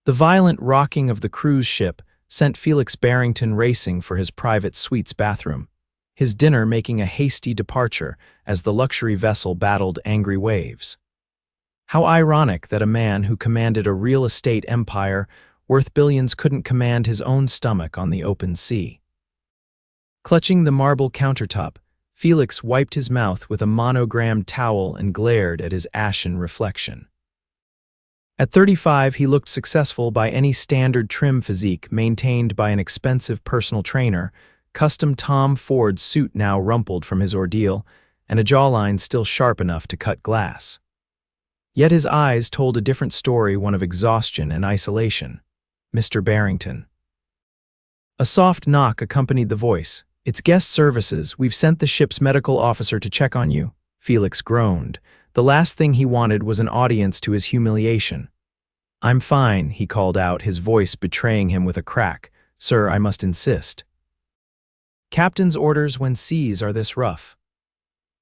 The violent rocking of the cruise ship sent Felix Barrington racing for his private suite's bathroom, his dinner making a hasty departure as the luxury vessel battled angry waves. How ironic that a man who commanded a real estate empire worth billions couldn't command his own stomach on the open sea. Clutching the marble countertop, Felix wiped his mouth with a monogrammed towel and glared at his ashen reflection. At 35, he looked successful by any standard trim physique maintained by an expensive personal trainer, custom Tom Ford suit now rumpled from his ordeal, and a jawline still sharp enough to cut glass. Yet his eyes told a different story, one of exhaustion and isolation. Mr. Barrington. A soft knock accompanied the voice. "It's guest services. We've sent the ship's medical officer to check on you." Felix groaned. The last thing he wanted was an audience to his humiliation. "I'm fine," he called out, his voice betraying him with a crack. "Sir, I must insist. Captain's orders when seas are this rough."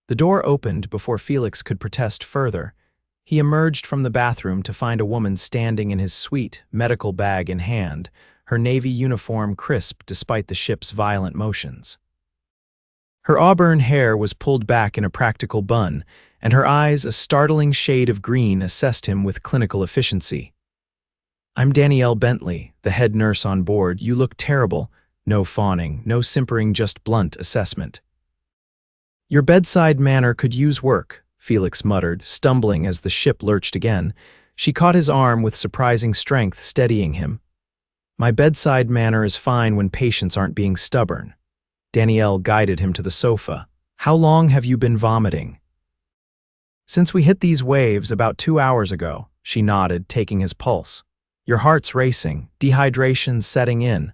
The door opened before Felix could protest further. He emerged from the bathroom to find a woman standing in his suite, medical bag in hand, her navy uniform crisp despite the ship's violent motions. Her auburn hair was pulled back in a practical bun, and her eyes, a startling shade of green, assessed him with clinical efficiency. "I'm Danielle Bentley, the head nurse on board. You look terrible." No fawning, no simpering, just blunt assessment. "Your bedside manner could use work," Felix muttered, stumbling as the ship lurched again. She caught his arm with surprising strength, steadying him. "My bedside manner is fine when patients aren't being stubborn." Danielle guided him to the sofa. "How long have you been vomiting?" "Since we hit these waves about 2 hours ago," she nodded, taking his pulse. "Your heart's racing, dehydration's setting in."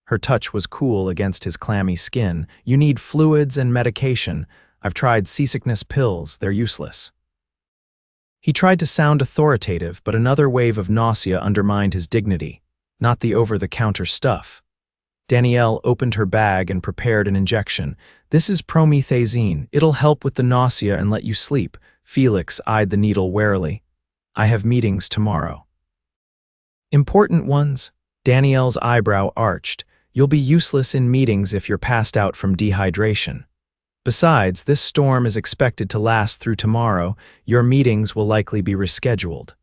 Her touch was cool against his clammy skin. "You need fluids and medication. I've tried seasickness pills, they're useless." He tried to sound authoritative, but another wave of nausea undermined his dignity. Not the over-the-counter stuff. Danielle opened her bag and prepared an injection. "This is promethazine. It'll help with the nausea and let you sleep." Felix eyed the needle warily. "I have meetings tomorrow." "Important ones?" Danielle's eyebrow arched. "You'll be useless in meetings if you're passed out from dehydration. Besides, this storm is expected to last through tomorrow. Your meetings will likely be rescheduled."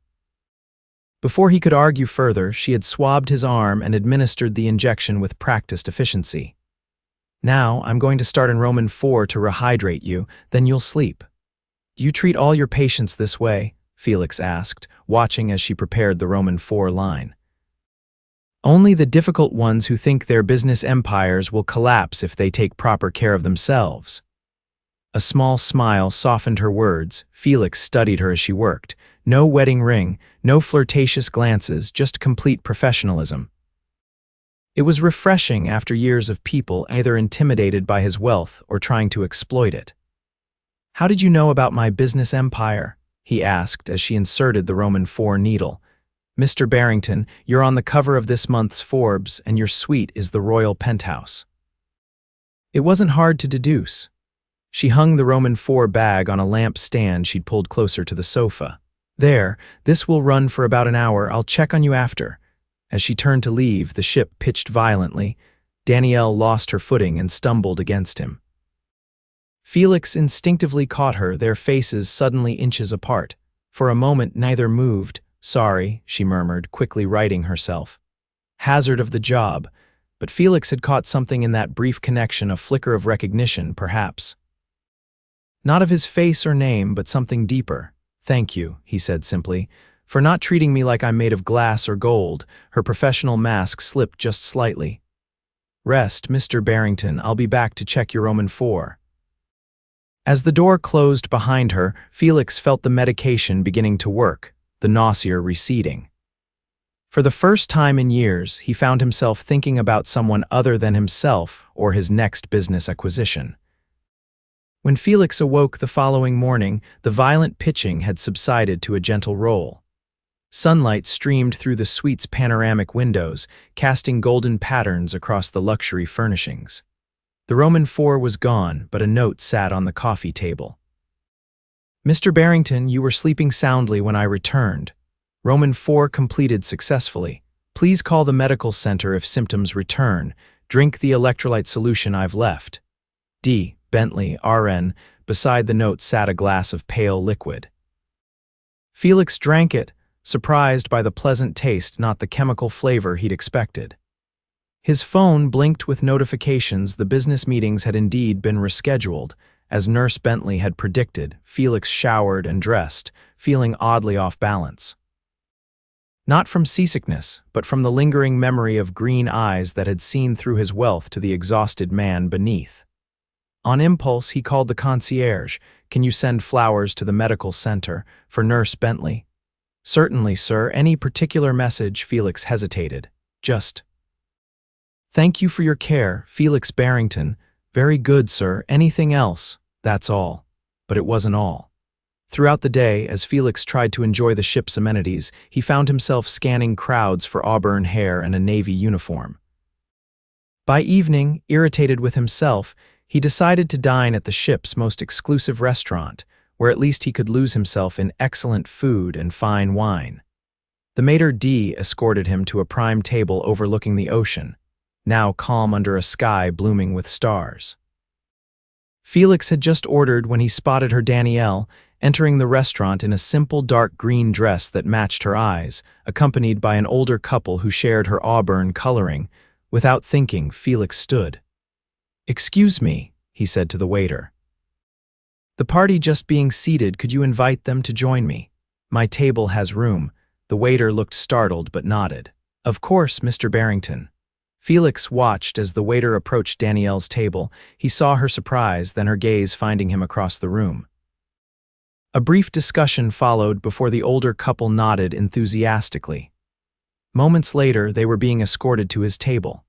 Before he could argue further, she had swabbed his arm and administered the injection with practiced efficiency. "Now, I'm going to start in Roman 4 to rehydrate you, then you'll sleep." "Do you treat all your patients this way?" Felix asked, watching as she prepared the Roman 4 line. "Only the difficult ones who think their business empires will collapse if they take proper care of themselves." A small smile softened her words. Felix studied her as she worked. No wedding ring, no flirtatious glances, just complete professionalism. It was refreshing after years of people either intimidated by his wealth or trying to exploit it. "How did you know about my business empire?" he asked as she inserted the Roman 4 needle. "Mr. Barrington, you're on the cover of this month's Forbes, and your suite is the royal penthouse." It wasn't hard to deduce. She hung the Roman 4 bag on a lamp stand she'd pulled closer to the sofa. "There, this will run for about an hour. I'll check on you after." As she turned to leave, the ship pitched violently. Danielle lost her footing and stumbled against him. Felix instinctively caught her, their faces suddenly inches apart. For a moment, neither moved. "Sorry," she murmured, quickly righting herself. Hazard of the job. But Felix had caught something in that brief connection, a flicker of recognition, perhaps. Not of his face or name, but something deeper. "Thank you," he said simply, "for not treating me like I'm made of glass or gold." Her professional mask slipped just slightly. "Rest, Mr. Barrington. I'll be back to check your Roman 4. As the door closed behind her, Felix felt the medication beginning to work, the nausea receding. For the first time in years, he found himself thinking about someone other than himself or his next business acquisition. When Felix awoke the following morning, the violent pitching had subsided to a gentle roll. Sunlight streamed through the suite's panoramic windows, casting golden patterns across the luxury furnishings. The Roman 4 was gone, but a note sat on the coffee table. "Mr. Barrington, you were sleeping soundly when I returned. Roman 4 completed successfully." Please call the medical center if symptoms return. Drink the electrolyte solution I've left. D. Bentley, RN. Beside the note sat a glass of pale liquid. Felix drank it, surprised by the pleasant taste, not the chemical flavor he'd expected. His phone blinked with notifications. The business meetings had indeed been rescheduled. As Nurse Bentley had predicted, Felix showered and dressed, feeling oddly off balance. Not from seasickness, but from the lingering memory of green eyes that had seen through his wealth to the exhausted man beneath. On impulse, he called the concierge. "Can you send flowers to the medical center for Nurse Bentley?" "Certainly, sir. Any particular message?" Felix hesitated. "Just, thank you for your care, Felix Barrington." "Very good, sir. Anything else?" "That's all." But it wasn't all. Throughout the day, as Felix tried to enjoy the ship's amenities, he found himself scanning crowds for auburn hair and a navy uniform. By evening, irritated with himself, he decided to dine at the ship's most exclusive restaurant, where at least he could lose himself in excellent food and fine wine. The maitre d' escorted him to a prime table overlooking the ocean, now calm under a sky blooming with stars. Felix had just ordered when he spotted her Danielle entering the restaurant in a simple dark green dress that matched her eyes, accompanied by an older couple who shared her auburn coloring. Without thinking, Felix stood. "Excuse me," he said to the waiter. "The party just being seated, could you invite them to join me? My table has room." The waiter looked startled but nodded. "Of course, Mr. Barrington." Felix watched as the waiter approached Danielle's table. He saw her surprise, then her gaze finding him across the room. A brief discussion followed before the older couple nodded enthusiastically. Moments later, they were being escorted to his table.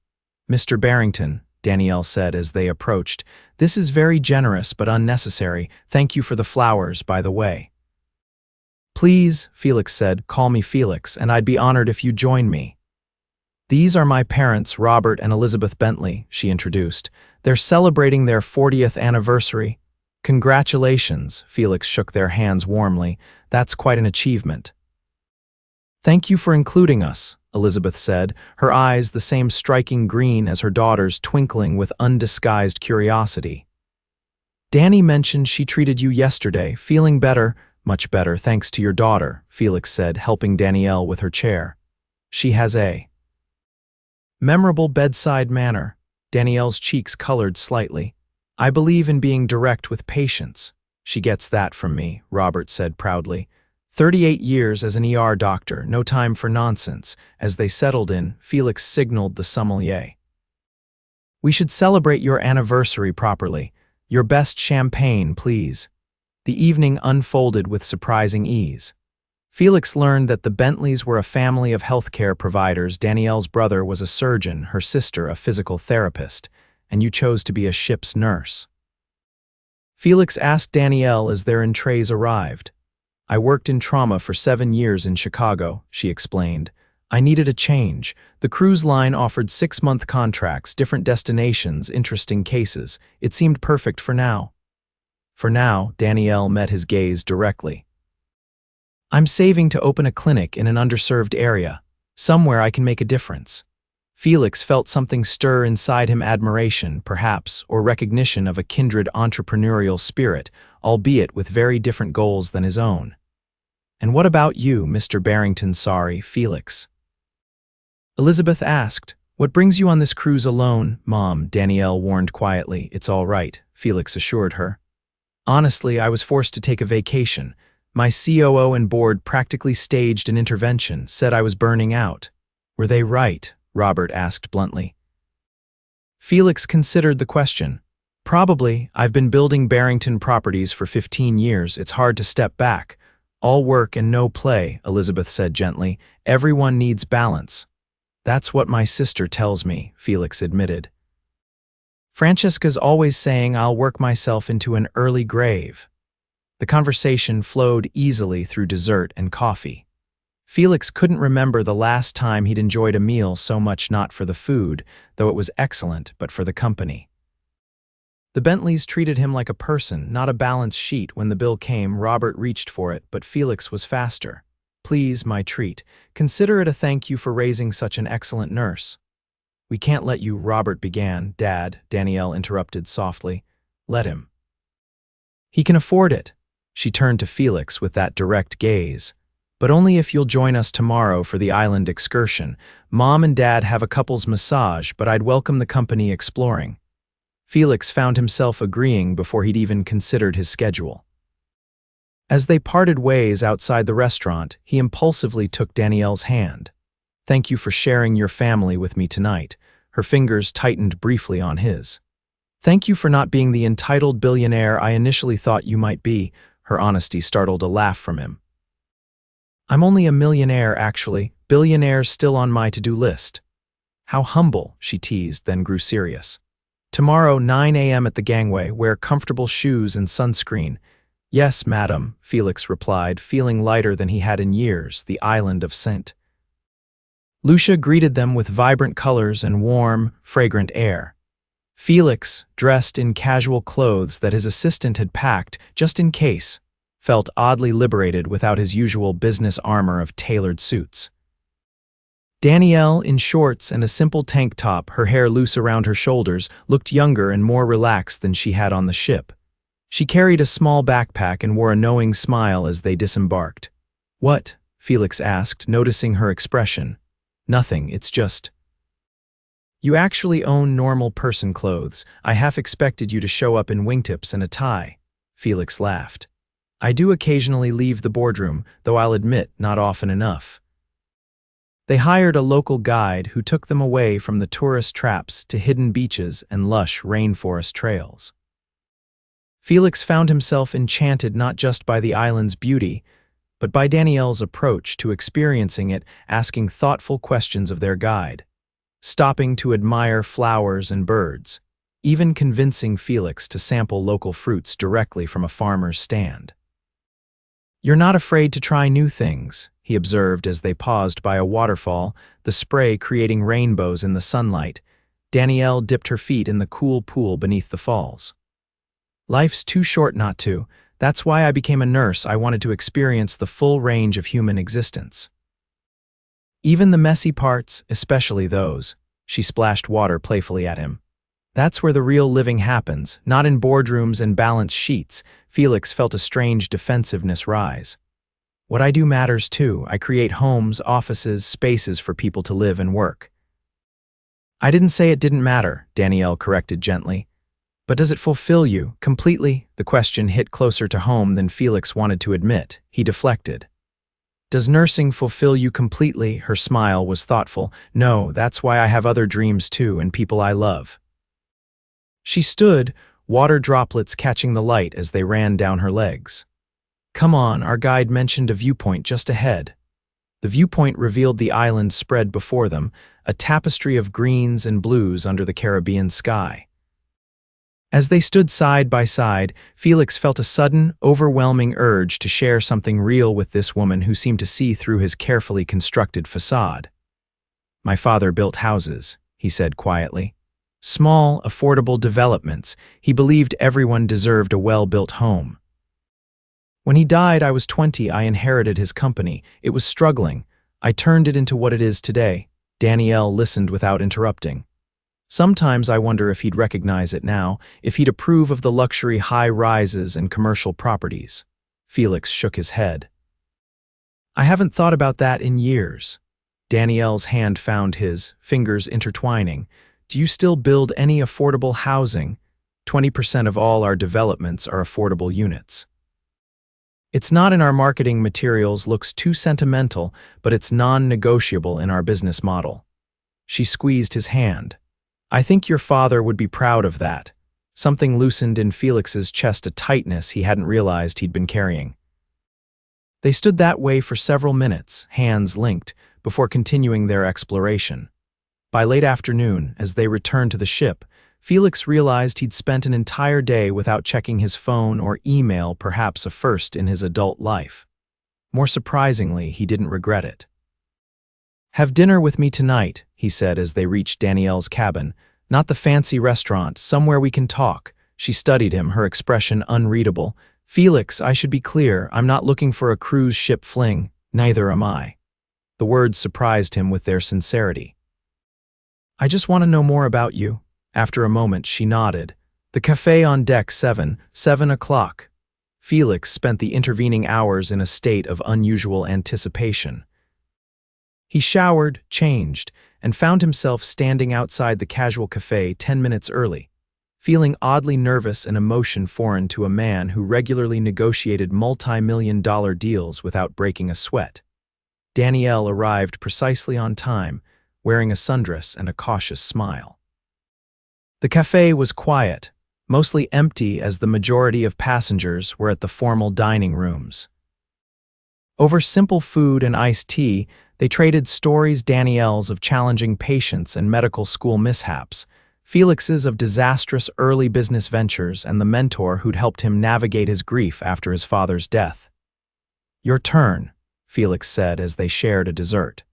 "Mr. Barrington," Danielle said as they approached, "this is very generous but unnecessary. Thank you for the flowers, by the way." "Please," Felix said, "call me Felix, and I'd be honored if you join me." "These are my parents, Robert and Elizabeth Bentley," she introduced. "They're celebrating their 40th anniversary." "Congratulations," Felix shook their hands warmly. "That's quite an achievement." "Thank you for including us," Elizabeth said, her eyes the same striking green as her daughter's, twinkling with undisguised curiosity. "Danny mentioned she treated you yesterday. Feeling better?" "Much better, thanks to your daughter," Felix said, helping Danielle with her chair. "She has a memorable bedside manner." Danielle's cheeks colored slightly. "I believe in being direct with patients." "She gets that from me," Robert said proudly. 38 years as an ER doctor, no time for nonsense." As they settled in, Felix signaled the sommelier. "We should celebrate your anniversary properly. Your best champagne, please." The evening unfolded with surprising ease. Felix learned that the Bentleys were a family of healthcare providers. Danielle's brother was a surgeon, her sister a physical therapist, and you chose to be a ship's nurse. Felix asked Danielle as their entrees arrived. "I worked in trauma for 7 years in Chicago," she explained. "I needed a change. The cruise line offered 6-month contracts, different destinations, interesting cases. It seemed perfect for now." "For now," Danielle met his gaze directly. "I'm saving to open a clinic in an underserved area, somewhere I can make a difference." Felix felt something stir inside him, admiration, perhaps, or recognition of a kindred entrepreneurial spirit, albeit with very different goals than his own. "And what about you, Mr. Barrington?" "Sorry, Felix," Elizabeth asked. "What brings you on this cruise alone?" "Mom," Danielle warned quietly. "It's all right," Felix assured her. "Honestly, I was forced to take a vacation. My COO and board practically staged an intervention, said I was burning out." "Were they right?" Robert asked bluntly. Felix considered the question. "Probably. I've been building Barrington properties for 15 years. It's hard to step back. All work and no play," Elizabeth said gently. "Everyone needs balance." "That's what my sister tells me," Felix admitted. "Francesca's always saying I'll work myself into an early grave." The conversation flowed easily through dessert and coffee. Felix couldn't remember the last time he'd enjoyed a meal so much, not for the food, though it was excellent, but for the company. The Bentleys treated him like a person, not a balance sheet. When the bill came, Robert reached for it, but Felix was faster. Please, my treat. Consider it a thank you for raising such an excellent nurse. We can't let you, Robert began. Dad, Danielle interrupted softly. Let him. He can afford it. She turned to Felix with that direct gaze. But only if you'll join us tomorrow for the island excursion. Mom and Dad have a couple's massage, but I'd welcome the company exploring. Felix found himself agreeing before he'd even considered his schedule. As they parted ways outside the restaurant, he impulsively took Danielle's hand. Thank you for sharing your family with me tonight. Her fingers tightened briefly on his. Thank you for not being the entitled billionaire I initially thought you might be. Her honesty startled a laugh from him. I'm only a millionaire, actually. Billionaire's still on my to-do list. How humble, she teased, then grew serious. Tomorrow, 9 a.m. at the gangway. Wear comfortable shoes and sunscreen. Yes, madam, Felix replied, feeling lighter than he had in years, the island of scent. Lucia greeted them with vibrant colors and warm, fragrant air. Felix, dressed in casual clothes that his assistant had packed just in case, felt oddly liberated without his usual business armor of tailored suits. Danielle, in shorts and a simple tank top, her hair loose around her shoulders, looked younger and more relaxed than she had on the ship. She carried a small backpack and wore a knowing smile as they disembarked. What? Felix asked, noticing her expression. Nothing, it's just… You actually own normal person clothes. I half expected you to show up in wingtips and a tie. Felix laughed. I do occasionally leave the boardroom, though I'll admit, not often enough. They hired a local guide who took them away from the tourist traps to hidden beaches and lush rainforest trails. Felix found himself enchanted not just by the island's beauty, but by Danielle's approach to experiencing it, asking thoughtful questions of their guide, stopping to admire flowers and birds, even convincing Felix to sample local fruits directly from a farmer's stand. You're not afraid to try new things, he observed as they paused by a waterfall, the spray creating rainbows in the sunlight. Danielle dipped her feet in the cool pool beneath the falls. Life's too short not to. That's why I became a nurse. I wanted to experience the full range of human existence. Even the messy parts, especially those. She splashed water playfully at him. That's where the real living happens, not in boardrooms and balance sheets. Felix felt a strange defensiveness rise. What I do matters too. I create homes, offices, spaces for people to live and work. I didn't say it didn't matter, Danielle corrected gently. But does it fulfill you completely? The question hit closer to home than Felix wanted to admit. He deflected. Does nursing fulfill you completely? Her smile was thoughtful. No, that's why I have other dreams too and people I love. She stood, water droplets catching the light as they ran down her legs. Come on, our guide mentioned a viewpoint just ahead. The viewpoint revealed the island spread before them, a tapestry of greens and blues under the Caribbean sky. As they stood side by side, Felix felt a sudden, overwhelming urge to share something real with this woman who seemed to see through his carefully constructed facade. My father built houses, he said quietly. Small, affordable developments. He believed everyone deserved a well-built home. When he died, I was 20. I inherited his company. It was struggling. I turned it into what it is today. Danielle listened without interrupting. Sometimes I wonder if he'd recognize it now, if he'd approve of the luxury high-rises and commercial properties. Felix shook his head. I haven't thought about that in years. Danielle's hand found his, fingers intertwining. Do you still build any affordable housing? 20% of all our developments are affordable units. It's not in our marketing materials, looks too sentimental, but it's non-negotiable in our business model. She squeezed his hand. I think your father would be proud of that. Something loosened in Felix's chest, a tightness he hadn't realized he'd been carrying. They stood that way for several minutes, hands linked, before continuing their exploration. By late afternoon, as they returned to the ship, Felix realized he'd spent an entire day without checking his phone or email, perhaps a first in his adult life. More surprisingly, he didn't regret it. Have dinner with me tonight, he said as they reached Danielle's cabin. Not the fancy restaurant, somewhere we can talk. She studied him, her expression unreadable. Felix, I should be clear, I'm not looking for a cruise ship fling. Neither am I. The words surprised him with their sincerity. I just want to know more about you. After a moment, she nodded. The cafe on deck 7 o'clock. Felix spent the intervening hours in a state of unusual anticipation. He showered, changed, and found himself standing outside the casual cafe 10 minutes early, feeling oddly nervous and emotion foreign to a man who regularly negotiated multi-million-dollar deals without breaking a sweat. Danielle arrived precisely on time, wearing a sundress and a cautious smile. The cafe was quiet, mostly empty as the majority of passengers were at the formal dining rooms. Over simple food and iced tea, they traded stories Danielle's of challenging patients and medical school mishaps, Felix's of disastrous early business ventures, and the mentor who'd helped him navigate his grief after his father's death. Your turn, Felix said as they shared a dessert.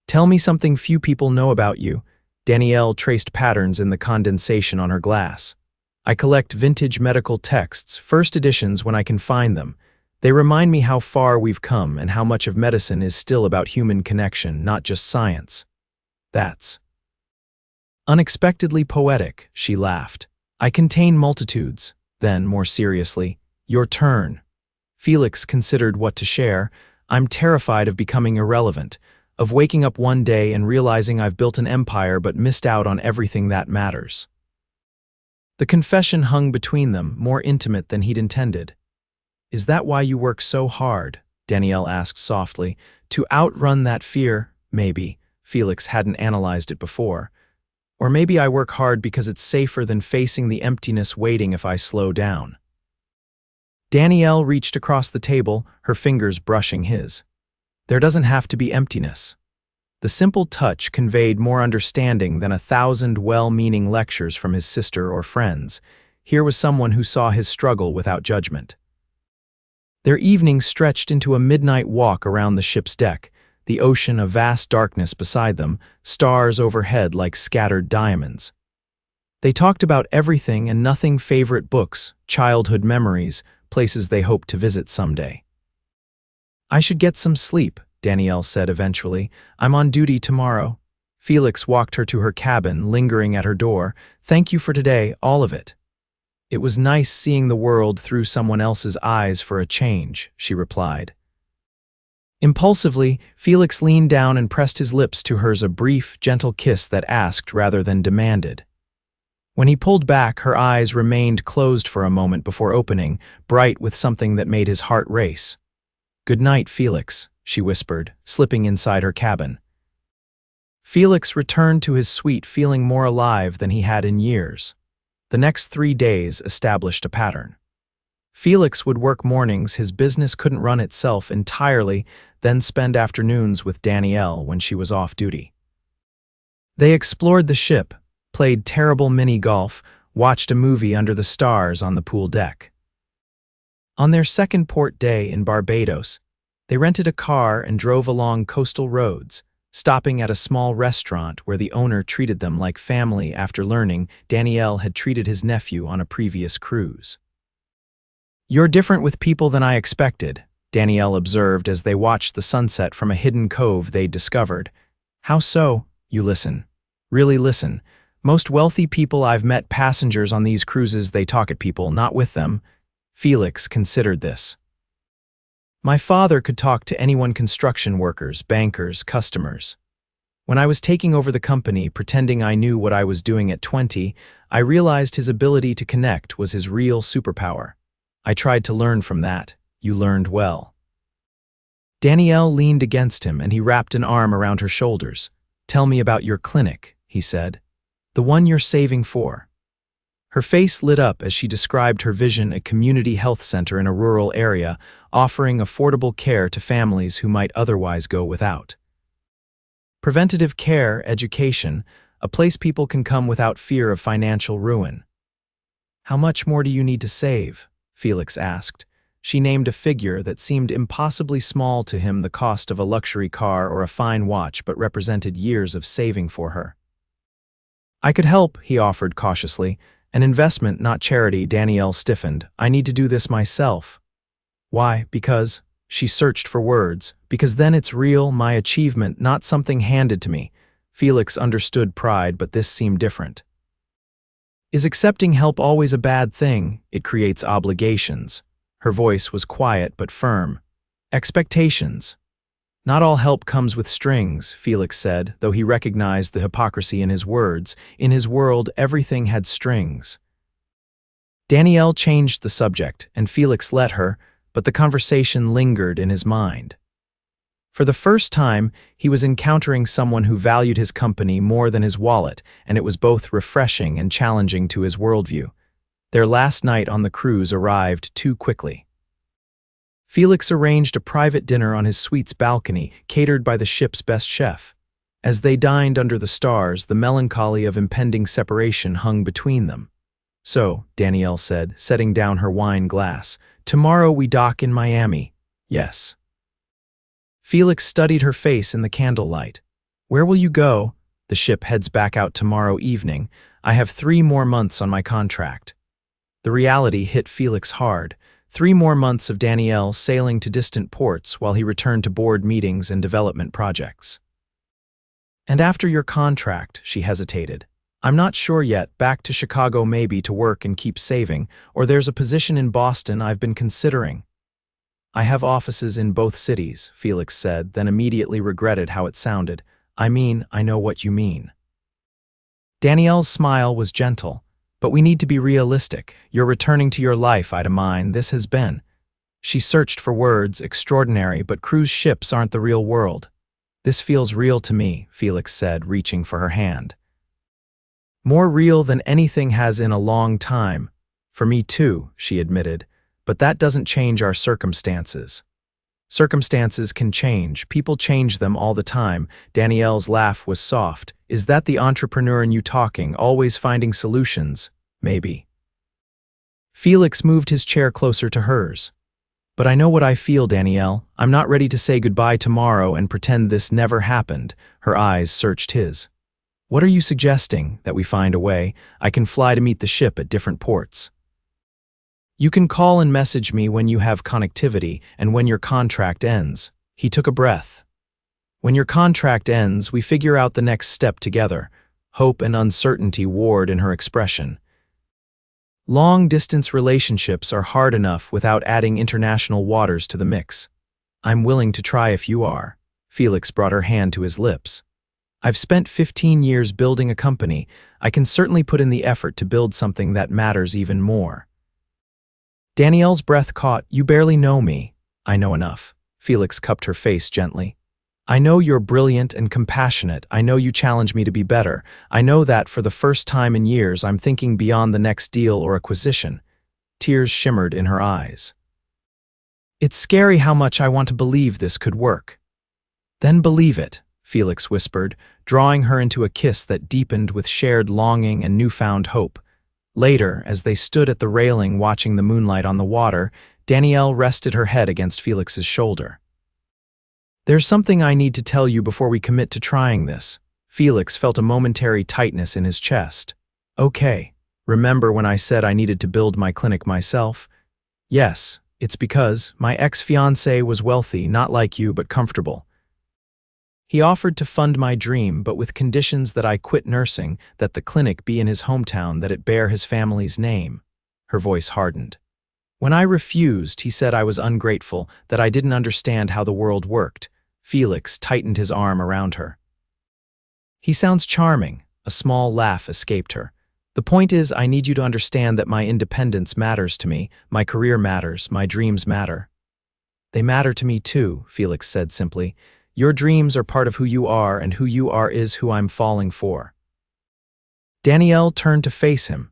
Tell me something few people know about you. Danielle traced patterns in the condensation on her glass. I collect vintage medical texts, first editions when I can find them. They remind me how far we've come and how much of medicine is still about human connection, not just science. That's unexpectedly poetic, she laughed. I contain multitudes. Then, more seriously, your turn. Felix considered what to share. I'm terrified of becoming irrelevant, of waking up one day and realizing I've built an empire but missed out on everything that matters. The confession hung between them, more intimate than he'd intended. Is that why you work so hard? Danielle asked softly. To outrun that fear? Maybe. Felix hadn't analyzed it before. Or maybe I work hard because it's safer than facing the emptiness waiting if I slow down. Danielle reached across the table, her fingers brushing his. There doesn't have to be emptiness. The simple touch conveyed more understanding than 1,000 well-meaning lectures from his sister or friends. Here was someone who saw his struggle without judgment. Their evening stretched into a midnight walk around the ship's deck, the ocean a vast darkness beside them, stars overhead like scattered diamonds. They talked about everything and nothing: favorite books, childhood memories, places they hoped to visit someday. I should get some sleep, Danielle said eventually. I'm on duty tomorrow. Felix walked her to her cabin, lingering at her door. Thank you for today, all of it. It was nice seeing the world through someone else's eyes for a change, she replied. Impulsively, Felix leaned down and pressed his lips to hers, a brief, gentle kiss that asked rather than demanded. When he pulled back, her eyes remained closed for a moment before opening, bright with something that made his heart race. Good night, Felix, she whispered, slipping inside her cabin. Felix returned to his suite feeling more alive than he had in years. The next 3 days established a pattern. Felix would work mornings his business couldn't run itself entirely, then spend afternoons with Danielle when she was off duty. They explored the ship, played terrible mini-golf, watched a movie under the stars on the pool deck. On their second port day in Barbados, they rented a car and drove along coastal roads, stopping at a small restaurant where the owner treated them like family after learning Danielle had treated his nephew on a previous cruise. You're different with people than I expected, Danielle observed as they watched the sunset from a hidden cove they'd discovered. How so? You listen. Really listen. Most wealthy people I've met passengers on these cruises, they talk at people, not with them. Felix considered this. My father could talk to anyone: construction workers, bankers, customers. When I was taking over the company, pretending I knew what I was doing at 20, I realized his ability to connect was his real superpower. I tried to learn from that. You learned well. Danielle leaned against him and he wrapped an arm around her shoulders. Tell me about your clinic, he said. The one you're saving for. Her face lit up as she described her vision: a community health center in a rural area, offering affordable care to families who might otherwise go without. Preventative care, education, a place people can come without fear of financial ruin. How much more do you need to save? Felix asked. She named a figure that seemed impossibly small to him, the cost of a luxury car or a fine watch, but represented years of saving for her. I could help, he offered cautiously. An investment, not charity. Danielle stiffened. I need to do this myself. Why? Because, She searched for words, because then it's real, my achievement, not something handed to me. Felix understood pride, but this seemed different. Is accepting help always a bad thing? It creates obligations. Her voice was quiet but firm. Expectations. Not all help comes with strings, Felix said, though he recognized the hypocrisy in his words. In his world, everything had strings. Danielle changed the subject, and Felix let her, but the conversation lingered in his mind. For the first time, he was encountering someone who valued his company more than his wallet, and it was both refreshing and challenging to his worldview. Their last night on the cruise arrived too quickly. Felix arranged a private dinner on his suite's balcony, catered by the ship's best chef. As they dined under the stars, the melancholy of impending separation hung between them. So, Danielle said, setting down her wine glass, tomorrow we dock in Miami. Yes. Felix studied her face in the candlelight. Where will you go? The ship heads back out tomorrow evening. I have 3 more months on my contract. The reality hit Felix hard. 3 more months of Danielle sailing to distant ports while he returned to board meetings and development projects. And after your contract, she hesitated. I'm not sure yet, back to Chicago maybe to work and keep saving, or there's a position in Boston I've been considering. I have offices in both cities, Felix said, then immediately regretted how it sounded. I mean, I know what you mean. Danielle's smile was gentle. But we need to be realistic. You're returning to your life, Ida mine. This has been. She searched for words, extraordinary, but cruise ships aren't the real world. This feels real to me, Felix said, reaching for her hand. More real than anything has in a long time. For me too, she admitted, but that doesn't change our circumstances. Circumstances can change. People change them all the time. Danielle's laugh was soft. Is that the entrepreneur in you talking, always finding solutions? Maybe. Felix moved his chair closer to hers. But I know what I feel, Danielle. I'm not ready to say goodbye tomorrow and pretend this never happened. Her eyes searched his. What are you suggesting? That we find a way? I can fly to meet the ship at different ports. You can call and message me when you have connectivity and when your contract ends. He took a breath. When your contract ends, we figure out the next step together. Hope and uncertainty warred in her expression. Long-distance relationships are hard enough without adding international waters to the mix. I'm willing to try if you are. Felix brought her hand to his lips. I've spent 15 years building a company. I can certainly put in the effort to build something that matters even more. Danielle's breath caught. You barely know me. I know enough. Felix cupped her face gently. I know you're brilliant and compassionate. I know you challenge me to be better. I know that for the first time in years I'm thinking beyond the next deal or acquisition. Tears shimmered in her eyes. It's scary how much I want to believe this could work. Then believe it, Felix whispered, drawing her into a kiss that deepened with shared longing and newfound hope. Later, as they stood at the railing watching the moonlight on the water, Danielle rested her head against Felix's shoulder. There's something I need to tell you before we commit to trying this. Felix felt a momentary tightness in his chest. Okay, remember when I said I needed to build my clinic myself? Yes, it's because my ex-fiancé was wealthy, not like you, but comfortable. He offered to fund my dream, but with conditions that I quit nursing, that the clinic be in his hometown, that it bear his family's name. Her voice hardened. When I refused, he said I was ungrateful, that I didn't understand how the world worked. Felix tightened his arm around her. He sounds charming. A small laugh escaped her. The point is, I need you to understand that my independence matters to me, my career matters, my dreams matter. They matter to me too, Felix said simply. Your dreams are part of who you are, and who you are is who I'm falling for. Danielle turned to face him.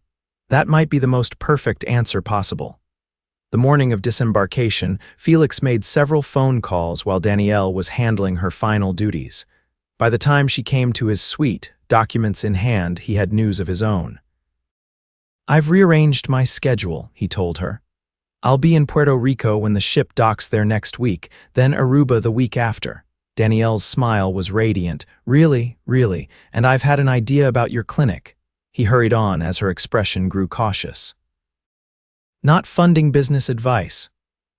That might be the most perfect answer possible. The morning of disembarkation, Felix made several phone calls while Danielle was handling her final duties. By the time she came to his suite, documents in hand, he had news of his own. I've rearranged my schedule, he told her. I'll be in Puerto Rico when the ship docks there next week, then Aruba the week after. Danielle's smile was radiant. Really, and I've had an idea about your clinic. He hurried on as her expression grew cautious. Not funding business advice.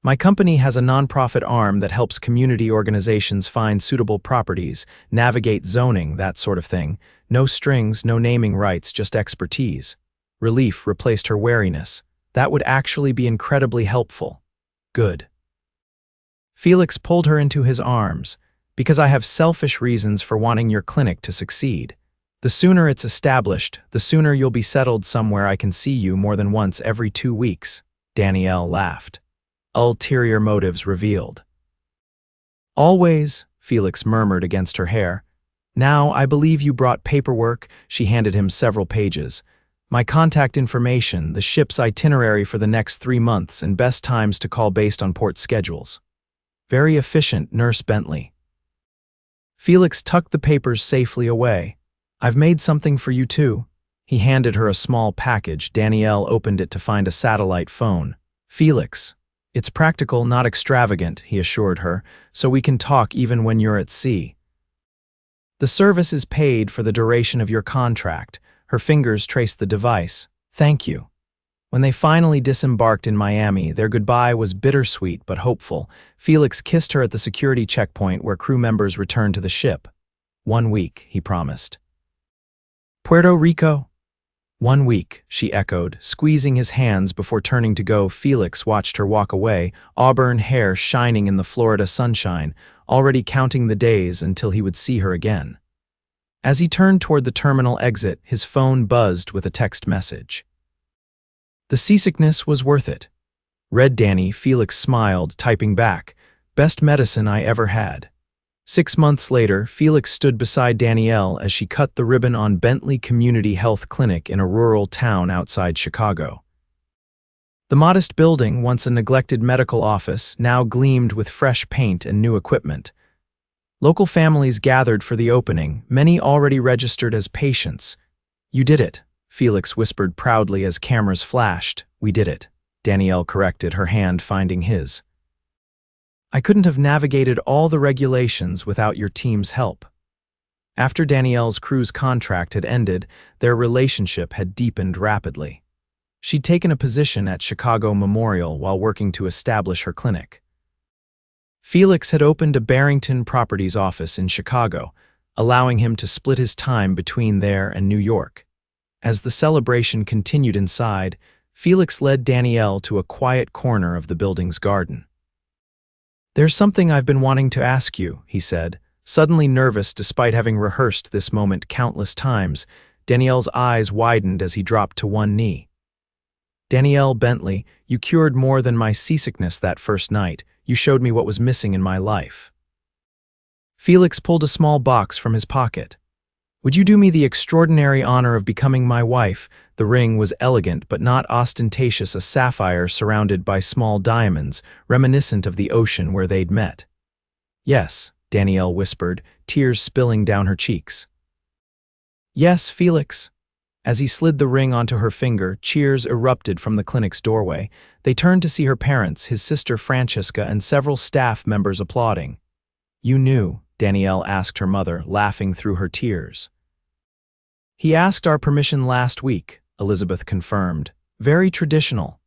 My company has a nonprofit arm that helps community organizations find suitable properties, navigate zoning, that sort of thing. No strings, no naming rights, just expertise. Relief replaced her wariness. That would actually be incredibly helpful. Good. Felix pulled her into his arms. Because I have selfish reasons for wanting your clinic to succeed. The sooner it's established, the sooner you'll be settled somewhere I can see you more than once every 2 weeks. Danielle laughed. Ulterior motives revealed. Always, Felix murmured against her hair. Now, I believe you brought paperwork. She handed him several pages. My contact information, the ship's itinerary for the next 3 months, and best times to call based on port schedules. Very efficient, Nurse Bentley. Felix tucked the papers safely away. I've made something for you too. He handed her a small package. Danielle opened it to find a satellite phone. Felix. It's practical, not extravagant, he assured her, so we can talk even when you're at sea. The service is paid for the duration of your contract. Her fingers traced the device. Thank you. When they finally disembarked in Miami, their goodbye was bittersweet but hopeful. Felix kissed her at the security checkpoint where crew members returned to the ship. 1 week, he promised. Puerto Rico? 1 week, she echoed, squeezing his hands before turning to go. Felix watched her walk away, auburn hair shining in the Florida sunshine, already counting the days until he would see her again. As he turned toward the terminal exit, his phone buzzed with a text message. The seasickness was worth it. Read Danny, Felix smiled, typing back, best medicine I ever had. 6 months later, Felix stood beside Danielle as she cut the ribbon on Bentley Community Health Clinic in a rural town outside Chicago. The modest building, once a neglected medical office, now gleamed with fresh paint and new equipment. Local families gathered for the opening, many already registered as patients. You did it, Felix whispered proudly as cameras flashed. We did it, Danielle corrected, her hand finding his. I couldn't have navigated all the regulations without your team's help. After Danielle's cruise contract had ended, their relationship had deepened rapidly. She'd taken a position at Chicago Memorial while working to establish her clinic. Felix had opened a Barrington Properties office in Chicago, allowing him to split his time between there and New York. As the celebration continued inside, Felix led Danielle to a quiet corner of the building's garden. There's something I've been wanting to ask you, he said, suddenly nervous despite having rehearsed this moment countless times. Danielle's eyes widened as he dropped to one knee. Danielle Bentley, you cured more than my seasickness that first night. You showed me what was missing in my life. Felix pulled a small box from his pocket. Would you do me the extraordinary honor of becoming my wife? The ring was elegant but not ostentatious, a sapphire surrounded by small diamonds, reminiscent of the ocean where they'd met. Yes, Danielle whispered, tears spilling down her cheeks. Yes, Felix. As he slid the ring onto her finger, cheers erupted from the clinic's doorway. They turned to see her parents, his sister Francesca, and several staff members applauding. You knew, Danielle asked her mother, laughing through her tears. He asked our permission last week, Elizabeth confirmed. Very traditional.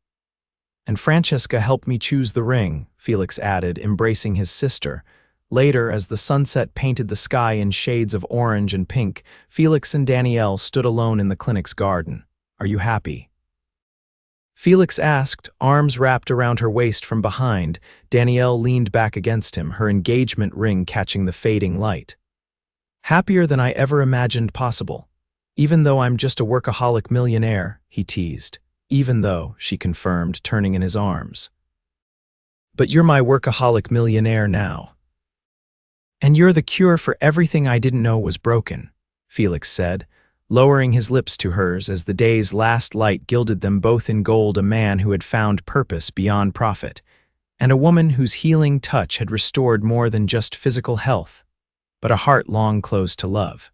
And Francesca helped me choose the ring, Felix added, embracing his sister. Later, as the sunset painted the sky in shades of orange and pink, Felix and Danielle stood alone in the clinic's garden. Are you happy? Felix asked, arms wrapped around her waist from behind. Danielle leaned back against him, her engagement ring catching the fading light. Happier than I ever imagined possible. Even though I'm just a workaholic millionaire, he teased. Even though, she confirmed, turning in his arms. But you're my workaholic millionaire now. And you're the cure for everything I didn't know was broken, Felix said, lowering his lips to hers as the day's last light gilded them both in gold. A man who had found purpose beyond profit, and a woman whose healing touch had restored more than just physical health, but a heart long closed to love.